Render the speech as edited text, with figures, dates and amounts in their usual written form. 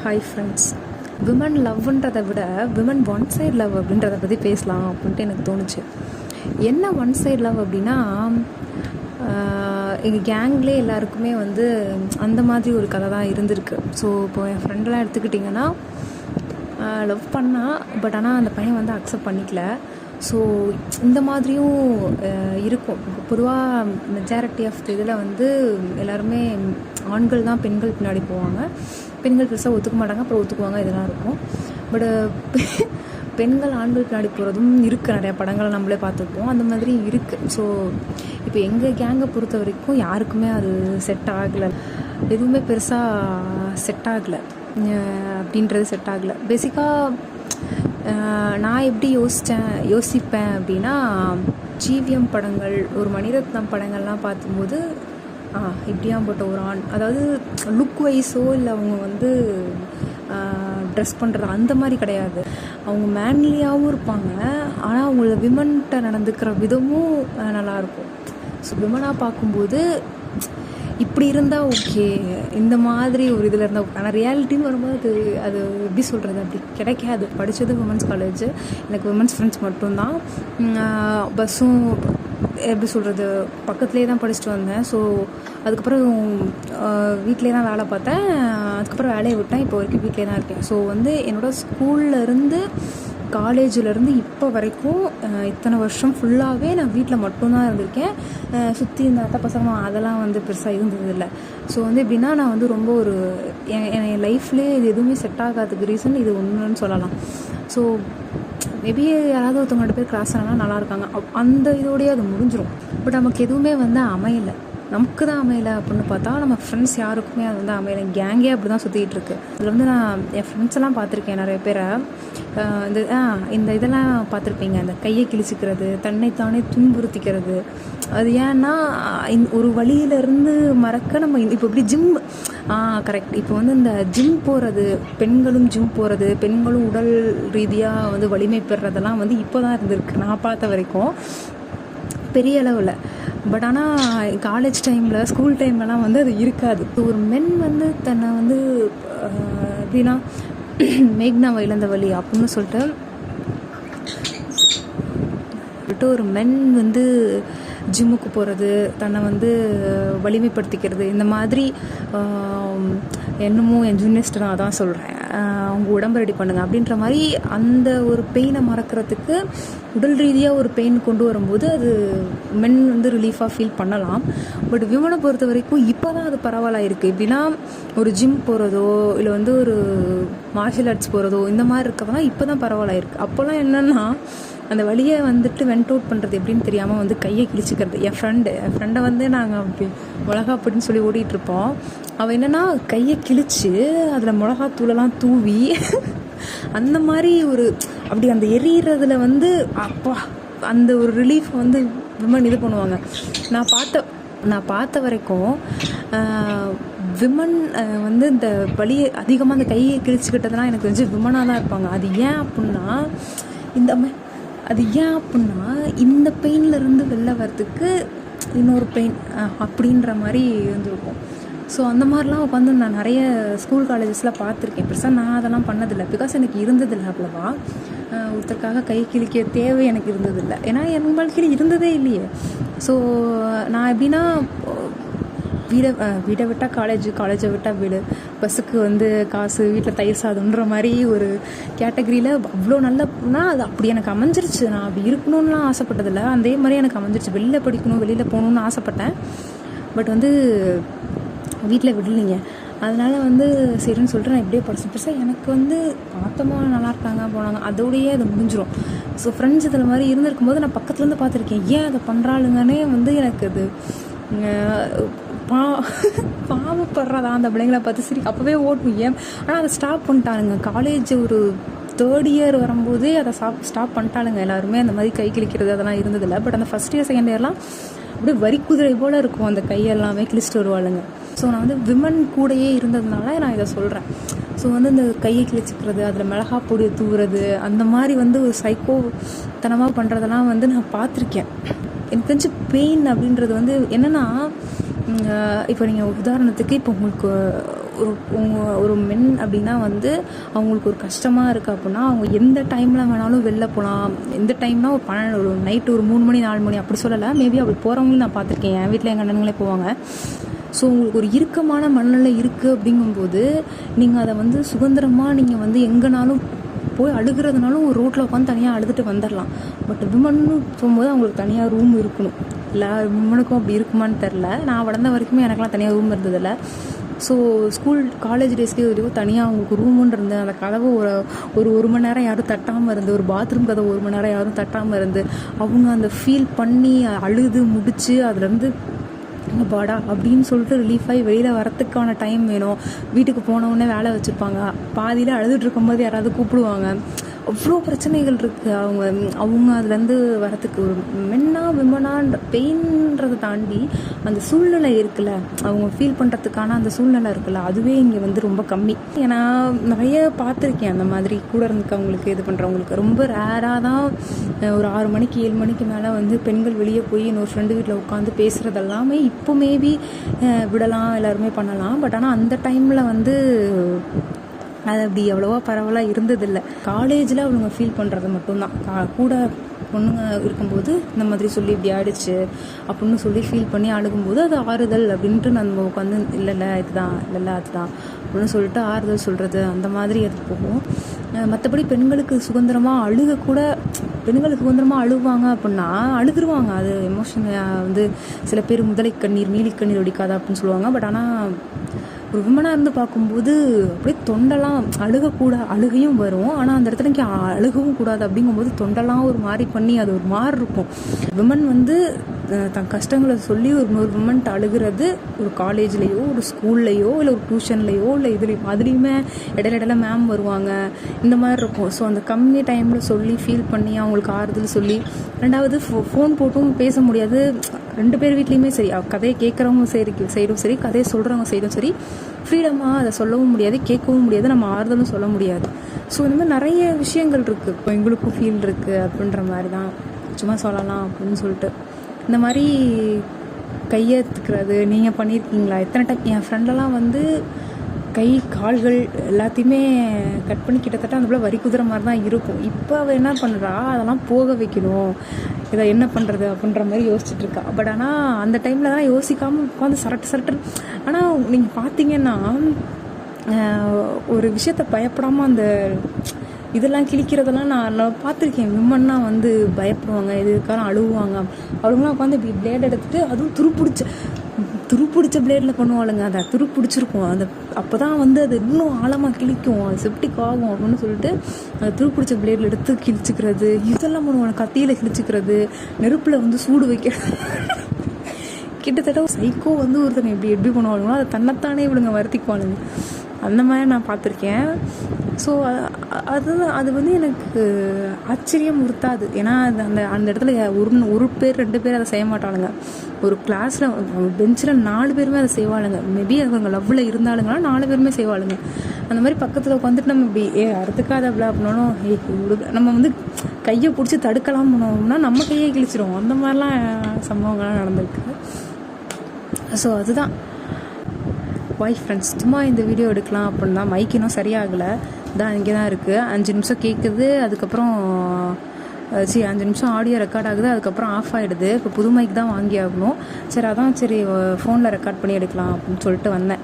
Hi friends. Women லவ்ன்றதை விட women one side love அப்படின்றத பற்றி பேசலாம் அப்படின்ட்டு எனக்கு தோணுச்சு. என்ன ஒன் சைட் லவ் அப்படின்னா, எங்கள் கேங்லேயே எல்லாருக்குமே வந்து அந்த மாதிரி ஒரு கதை தான் இருந்திருக்கு. ஸோ இப்போ என் ஃப்ரெண்டெலாம் எடுத்துக்கிட்டிங்கன்னா லவ் பண்ணால், பட் ஆனால் அந்த பையன் வந்து அக்செப்ட் பண்ணிக்கல. ஸோ இந்த மாதிரியும் இருக்கும். பொதுவாக மெஜாரிட்டி ஆஃப் இதில் வந்து எல்லாருமே ஆண்கள் தான் பெண்கள் பின்னாடி போவாங்க, பெண்கள் பெருசாக ஒத்துக்க மாட்டாங்க, அப்புறம் ஒத்துக்குவாங்க, இதெல்லாம் இருக்கும். பட் பெண்கள் ஆண்கள் பின்னாடி போகிறதும் இருக்குது. நிறையா படங்களை நம்மளே பார்த்துருப்போம், அந்த மாதிரி இருக்குது. ஸோ இப்போ எங்கள் கேங்கை பொறுத்த வரைக்கும் யாருக்குமே அது செட் ஆகலை, எதுவுமே பெருசாக செட் ஆகலை அப்படின்றது செட் ஆகலை. பேசிக்காக நான் எப்படி யோசிப்பேன் அப்படின்னா, ஜிவிஎம் படங்கள், ஒரு மணிரத்னம் படங்கள்லாம் பார்க்கும்போது இப்படியாம் போட்ட ஒரு ஆண், அதாவது லுக் வைஸோ இல்லை அவங்க வந்து ட்ரெஸ் பண்ணுறது அந்த மாதிரி கிடையாது, அவங்க மேன்லியாகவும் இருப்பாங்க, ஆனால் அவங்கள விமன்கிட்ட நடந்துக்கிற விதமும் நல்லாயிருக்கும். ஸோ விமனாக பார்க்கும்போது இப்படி இருந்தால் ஓகே, இந்த மாதிரி ஒரு இதில் இருந்தால். ஆனால் ரியாலிட்டின்னு வரும்போது அது எப்படி சொல்கிறது, அப்படி கிடைக்காது. படித்தது விமன்ஸ் காலேஜ், எனக்கு விமன்ஸ் ஃப்ரெண்ட்ஸ் மட்டும்தான். பஸ்ஸும் எப்படி சொல்கிறது, பக்கத்துலேயே தான் படிச்சுட்டு வந்தேன். ஸோ அதுக்கப்புறம் வீட்டிலே தான் வேலை பார்த்தேன். அதுக்கப்புறம் வேலையை விட்டேன், இப்போ வரைக்கும் வீட்டிலே தான் இருக்கேன். ஸோ வந்து என்னோடய ஸ்கூல்லேருந்து காலேஜிலேருந்து இப்போ வரைக்கும் இத்தனை வருஷம் ஃபுல்லாகவே நான் வீட்டில் மட்டும்தான் இருந்திருக்கேன். சுற்றி இந்த அத்தை பசங்க அதெல்லாம் வந்து பெருசாக இருந்ததில்லை. ஸோ வந்து எப்படின்னா, நான் வந்து ரொம்ப ஒரு என் லைஃப்லேயே இது எதுவுமே செட் ஆகாததுக்கு ரீசன் இது ஒன்றுன்னு சொல்லலாம். ஸோ மேபி யாராவது ஒருத்தவங்கள்ட்ட போய் கிராஸ் ஆனால் நல்லா இருக்காங்க, அந்த இதோடய அது முடிஞ்சிடும். பட் நமக்கு எதுவுமே வந்து அமையலை, நமக்கு தான் அமையலை அப்படின்னு பார்த்தா நம்ம ஃப்ரெண்ட்ஸ் யாருக்குமே அது வந்து அமையலை. கேங்கே அப்படி தான் சுற்றிக்கிட்டு இருக்கு. அதில் வந்து நான் என் ஃப்ரெண்ட்ஸ் எல்லாம் பார்த்துருக்கேன் நிறைய பேரை. இந்த இதெல்லாம் பார்த்துருப்பீங்க, இந்த கையை கிழிச்சிக்கிறது, தன்னைத்தானே துன்புறுத்திக்கிறது. அது ஏன்னா ஒரு வழியிலேருந்து மறக்க நம்ம இப்போ இப்படி ஜிம் கரெக்ட். இப்போ வந்து இந்த ஜிம் போகிறது, பெண்களும் ஜிம் போகிறது, பெண்களும் உடல் ரீதியாக வந்து வலிமை பெறுறதெல்லாம் வந்து இப்போ தான் இருந்திருக்கு நான் பார்த்த வரைக்கும், பெரிய அளவில். பட் ஆனால் காலேஜ் டைமில், ஸ்கூல் டைம்லலாம் வந்து அது இருக்காது. ஒரு மென் வந்து தன்னை வந்து எப்படின்னா, மேக்னாவை இழந்த வழி அப்படின்னு சொல்லிட்டு ஒரு மென் வந்து ஜிம்முக்கு போகிறது, தன்னை வந்து வலிமைப்படுத்திக்கிறது, இந்த மாதிரி என்னமோ என் ஜூனியர்ஸ்ட்டு நான் அதான் சொல்கிறேன், அவங்க உடம்பு ரெடி பண்ணுங்க அப்படின்ற மாதிரி அந்த ஒரு பெயினை மறக்கிறதுக்கு உடல் ரீதியாக ஒரு பெயின் கொண்டு வரும்போது அது மென் வந்து ரிலீஃபாக ஃபீல் பண்ணலாம். பட் விமனை பொறுத்த வரைக்கும் இப்போ தான் அது பரவாயில்ல இருக்குது. எப்படின்னா, ஒரு ஜிம் போகிறதோ இல்லை வந்து ஒரு மார்ஷியல் ஆர்ட்ஸ் போகிறதோ இந்த மாதிரி இருக்கதான் இப்போ தான் பரவாயில்ல இருக்குது. அப்போல்லாம் என்னென்னா, அந்த வழியை வந்துட்டு வெண்ட் அவுட் பண்ணுறது எப்படின்னு தெரியாமல் வந்து கையை கிழிச்சிக்கிறது. என் ஃப்ரெண்டை வந்து நாங்கள் அப்படி மிளகா அப்படின்னு சொல்லி ஓடிட்டுருப்போம். அவள் என்னென்னா கையை கிழிச்சு அதில் மிளகாத்தூளெல்லாம் தூவி அந்த மாதிரி ஒரு அப்படி அந்த எரியிறதுல வந்து அப்பா அந்த ஒரு ரிலீஃப் வந்து விமன் இது பண்ணுவாங்க. நான் பார்த்த வரைக்கும் விமன் வந்து இந்த வலியை அதிகமாக அந்த கையை கிழிச்சிக்கிட்டதுலாம் எனக்கு தெரிஞ்சு விமனாக தான் இருப்பாங்க. அது ஏன் அப்படின்னா இந்த பெயின்லேருந்து வெளில வர்றதுக்கு இன்னொரு பெயின் அப்படின்ற மாதிரி இருந்திருக்கும். ஸோ அந்த மாதிரிலாம் உட்காந்து நான் நிறைய ஸ்கூல் காலேஜஸில் பார்த்துருக்கேன். பெருசாக நான் அதெல்லாம் பண்ணதில்லை, பிகாஸ் எனக்கு இருந்ததில்லை அவ்வளோவா. ஒருத்தருக்காக கை கிழிக்க தேவை எனக்கு இருந்ததில்லை, ஏன்னா என் வாழ்க்கையில் இருந்ததே இல்லையே. ஸோ நான் எப்படின்னா, வீடை விட்டால் காலேஜை விட்டால் வீடு, பஸ்ஸுக்கு வந்து காசு, வீட்டில் தயிர் சாதம்ன்ற மாதிரி ஒரு கேட்டகரியில் அவ்வளோ நல்லனா அது அப்படி எனக்கு அமைஞ்சிருச்சு. நான் அப்படி இருக்கணும்லாம் ஆசைப்பட்டதில்லை, அதே மாதிரி எனக்கு அமைஞ்சிருச்சு. வெளியில் படிக்கணும், வெளியில் போகணுன்னு ஆசைப்பட்டேன். பட் வந்து வீட்டில் விடலைங்க. அதனால் வந்து சரின்னு சொல்லிட்டு நான் இப்படியே பெருசாக எனக்கு வந்து பார்த்தோமா நல்லா இருக்காங்க போனாங்க, அதோடையே அது முடிஞ்சிடும். ஸோ ஃப்ரெண்ட்ஸ் இதில் மாதிரி இருந்திருக்கும்போது நான் பக்கத்துலேருந்து பார்த்துருக்கேன், ஏன் அதை பண்ணுறாளுங்கன்னே வந்து எனக்கு அது பாவப்படுறதா அந்த பிள்ளைங்களை பார்த்து சரி அப்போவே ஓட்டும் ஏன். ஆனால் அதை ஸ்டாப் பண்ணிட்டானுங்க. காலேஜ் ஒரு 3rd இயர் வரும்போதே அதை ஸ்டாப் பண்ணிட்டாளுங்க எல்லாருமே. அந்த மாதிரி கை கிழிக்கிறது அதெல்லாம் இருந்ததில்லை. பட் அந்த ஃபஸ்ட் இயர் செகண்ட் இயர்லாம் அப்படியே வரிக்குதிரை போல் இருக்கும், அந்த கையெல்லாமே கிழிச்சிட்டு வருவாளுங்க. ஸோ நான் வந்து விமன் கூடையே இருந்ததுனால நான் இதை சொல்கிறேன். ஸோ வந்து இந்த கையை கிழிச்சிக்கிறது, அதில் மிளகா பொடியை தூவுறது, அந்த மாதிரி வந்து ஒரு சைக்கோத்தனமாக பண்ணுறதெல்லாம் வந்து நான் பார்த்துருக்கேன். எனக்கு தெரிஞ்சு பெயின் அப்படின்றது வந்து என்னென்னா, இப்போ நீங்கள் உதாரணத்துக்கு இப்போ உங்களுக்கு ஒரு மென் அப்படின்னா வந்து அவங்களுக்கு ஒரு கஷ்டமாக இருக்குது அப்படின்னா அவங்க எந்த டைமில் வேணாலும் வெளில போகலாம். எந்த டைம்னா ஒரு நைட்டு ஒரு 3 மணி 4 மணி அப்படி சொல்லலை, மேபி அப்படி போகிறவங்களும் நான் பார்த்துருக்கேன். என் வீட்டில் எங்கள் அண்ணனுங்களே போவாங்க. ஸோ உங்களுக்கு ஒரு இறுக்கமான மனநிலை இருக்குது அப்படிங்கும்போது நீங்கள் அதை வந்து சுதந்திரமாக நீங்கள் வந்து எங்கேனாலும் போய் அழுகிறதுனாலும் ஒரு ரோட்டில் உட்காந்து தனியாக அழுதுட்டு வந்துடலாம். பட் விமன்னு போகும்போது அவங்களுக்கு தனியாக ரூம் இருக்கணும். இல்லை விமனுக்கும் அப்படி இருக்குமான்னு தெரில. நான் வளர்ந்த வரைக்குமே எனக்கெல்லாம் தனியாக ரூம் இருந்ததில்லை. ஸோ ஸ்கூல் காலேஜ் டேஸ்க்கே வரைக்கும் தனியாக அவங்களுக்கு ரூமுன்னு இருந்து அந்த கதவை ஒரு மணி நேரம் யாரும் தட்டாமல் இருந்து, ஒரு பாத்ரூம் கதவை 1 மணி நேரம் யாரும் தட்டாமல் இருந்து அவங்க அந்த ஃபீல் பண்ணி அழுது முடித்து அதுலேருந்து பாடா அப்படின்னு சொல்லிட்டு ரிலீஃப் ஆகி வெளியில் வரத்துக்கான டைம் வேணும். வீட்டுக்கு போனவுடனே வேலை வச்சுருப்பாங்க, பாதியில் அழுதுட்டு இருக்கும்போது யாராவது கூப்பிடுவாங்க. அவ்வளோ பிரச்சனைகள் இருக்குது. அவங்க அதுலேருந்து வரத்துக்கு ஒரு விமனான்ற பெயின்றதை தாண்டி அந்த சூழ்நிலை இருக்குல்ல, அவங்க ஃபீல் பண்ணுறதுக்கான அந்த சூழ்நிலை இருக்குல்ல, அதுவே இங்கே வந்து ரொம்ப கம்மி. ஏன்னா நிறைய பார்த்துருக்கேன் அந்த மாதிரி கூட இருந்துக்கவங்களுக்கு இது பண்ணுறவங்களுக்கு. ரொம்ப ரேராக தான் ஒரு 6 மணிக்கு 7 மணிக்கு மேலே வந்து பெண்கள் வெளியே போய் இன்னொரு ஃப்ரெண்டு வீட்டில் உட்காந்து பேசுகிறது எல்லாமே இப்போ மேபி விடலாம், எல்லாருமே பண்ணலாம். பட் ஆனால் அந்த டைமில் வந்து அது அப்படி அவ்வளோவா பரவலாக இருந்ததில்லை. காலேஜில் அவங்க ஃபீல் பண்ணுறது மட்டும்தான். கூட பொண்ணுங்க இருக்கும்போது இந்த மாதிரி சொல்லி இப்படி ஆயிடுச்சு அப்படின்னு சொல்லி ஃபீல் பண்ணி அழுகும்போது அது ஆறுதல் அப்படின்ட்டு நம்ம உட்காந்து இல்லை இதுதான் இல்லை அதுதான் அப்படின்னு சொல்லிட்டு ஆறுதல் சொல்கிறது அந்த மாதிரி அது போகும். மற்றபடி பெண்களுக்கு சுதந்திரமாக பெண்கள் சுதந்திரமாக அழுவாங்க அப்படின்னா அழுதுருவாங்க. அது எமோஷன் வந்து சில பேர் முதலை கண்ணீர் நீலி கண்ணீர் ஒடிக்காதா அப்படின்னு சொல்லுவாங்க. பட் ஆனால் ஒரு விமனாக இருந்து பார்க்கும்போது அப்படியே தொண்டெல்லாம் அழுகையும் வரும். ஆனால் அந்த இடத்துல இங்கே அழுகவும் கூடாது அப்படிங்கும்போது தொண்டெல்லாம் ஒரு மாதிரி பண்ணி அது ஒரு மாதிரி இருக்கும். விமன் வந்து தன் கஷ்டங்களை சொல்லி ஒரு விமன்ட்டு அழுகிறது ஒரு காலேஜ்லேயோ ஒரு ஸ்கூல்லையோ இல்லை ஒரு டியூஷன்லையோ இல்லை அதுலேயுமே இடையில மேம் வருவாங்க, இந்த மாதிரி இருக்கும். ஸோ அந்த கம்மி டைமில் சொல்லி ஃபீல் பண்ணி அவங்களுக்கு ஆறுதல் சொல்லி, ரெண்டாவது ஃபோன் போட்டும் பேச முடியாது. 2 பேர் வீட்லேயுமே சரி, கதையை கேட்குறவங்க சைடும் சரி, கதையை சொல்கிறவங்க சைடும் சரி, ஃப்ரீடமாக அதை சொல்லவும் முடியாது, கேட்கவும் முடியாது, நம்ம ஆறுதலும் சொல்ல முடியாது. ஸோ இந்த மாதிரி நிறைய விஷயங்கள் இருக்குது. இப்போ எங்களுக்கும் ஃபீல் இருக்குது அப்படின்ற மாதிரி தான் சும்மா சொல்லலாம் அப்படின்னு சொல்லிட்டு. இந்த மாதிரி கையெத்துக்கிறது நீங்கள் பண்ணியிருக்கீங்களா? எத்தனை டைம் என் ஃப்ரெண்டெல்லாம் வந்து கை கால்கள் எல்லாத்தையுமே கட் பண்ணி கிட்டத்தட்ட அந்த போல வரி குதிரை மாதிரி தான் இருக்கும். இப்போ அவள் என்ன பண்ணுறா, அதெல்லாம் போக வைக்கணும், இதை என்ன பண்ணுறது அப்படின்ற மாதிரி யோசிச்சுட்டு இருக்கா. பட் ஆனால் அந்த டைமில் தான் யோசிக்காமல் உட்காந்து சரட்டு. ஆனால் நீங்கள் பார்த்தீங்கன்னா ஒரு விஷயத்தை பயப்படாமல் அந்த இதெல்லாம் கிழிக்கிறதெல்லாம் நான் பார்த்துருக்கேன். விமன்னா வந்து பயப்படுவாங்க, இதுக்கான அழுவாங்க. அவங்களாம் உட்காந்து இப்படி பிளேட் எடுத்துகிட்டு, அதுவும் துருப்பிடிச்ச பிளேடில் பண்ணுவாளுங்க. அதை துருப்பிடிச்சிருக்கும். அப்போ தான் வந்து அது இன்னும் ஆழமாக கிழிக்கும், அது செப்டிக் ஆகும் அப்படின்னு சொல்லிட்டு அந்த துருப்பிடிச்ச பிளேடில் எடுத்து கிழிச்சிக்கிறது, இதெல்லாம் பண்ணுவாங்க. கத்தியில் கிழிச்சிக்கிறது, நெருப்பில் வந்து சூடு வைக்கிறது. கிட்டத்தட்ட சைக்கோ வந்து ஒருத்தனை எப்படி பண்ணுவாளுங்களோ அதை தன்னைத்தானே இவளுங்க வருத்திக்குவாளுங்க. அந்த மாதிரி நான் பார்த்துருக்கேன். ஸோ அது வந்து எனக்கு ஆச்சரியம் உறுத்தாது. ஏன்னா அந்த இடத்துல ஒரு பேர் 2 பேர் அதை செய்ய மாட்டாளுங்க. ஒரு கிளாஸில் பெஞ்சில் 4 பேருமே அதை செய்வாளுங்க. மேபி அவங்க லவ்வில் இருந்தாலுங்கன்னா 4 பேருமே செய்வாளுங்க. அந்த மாதிரி பக்கத்தில் உட்காந்துட்டு நம்ம இப்படி அறுத்துக்காத அப்படிலாம் அப்படின்னாலும் நம்ம வந்து கையை பிடிச்சி தடுக்கலாம் பண்ணோம்னா நம்ம கையை கிழிச்சிடும். அந்த மாதிரிலாம் சம்பவங்கள்லாம் நடந்திருக்கு. ஸோ அதுதான் ஃப்ரெண்ட்ஸ், சும்மா இந்த வீடியோ எடுக்கலாம் அப்படின்னா மைக் இன்னும் சரியாகலை, தான் இங்கே தான் இருக்குது. 5 நிமிஷம் கேட்குது, அதுக்கப்புறம் 5 நிமிஷம் ஆடியோ ரெக்கார்ட் ஆகுது, அதுக்கப்புறம் ஆஃப் ஆகிடுது. இப்போ புது மைக் தான் வாங்கி ஆகணும். சரி ஃபோனில் ரெக்கார்ட் பண்ணி எடுக்கலாம் அப்படின்னு சொல்லிட்டு வந்தேன்.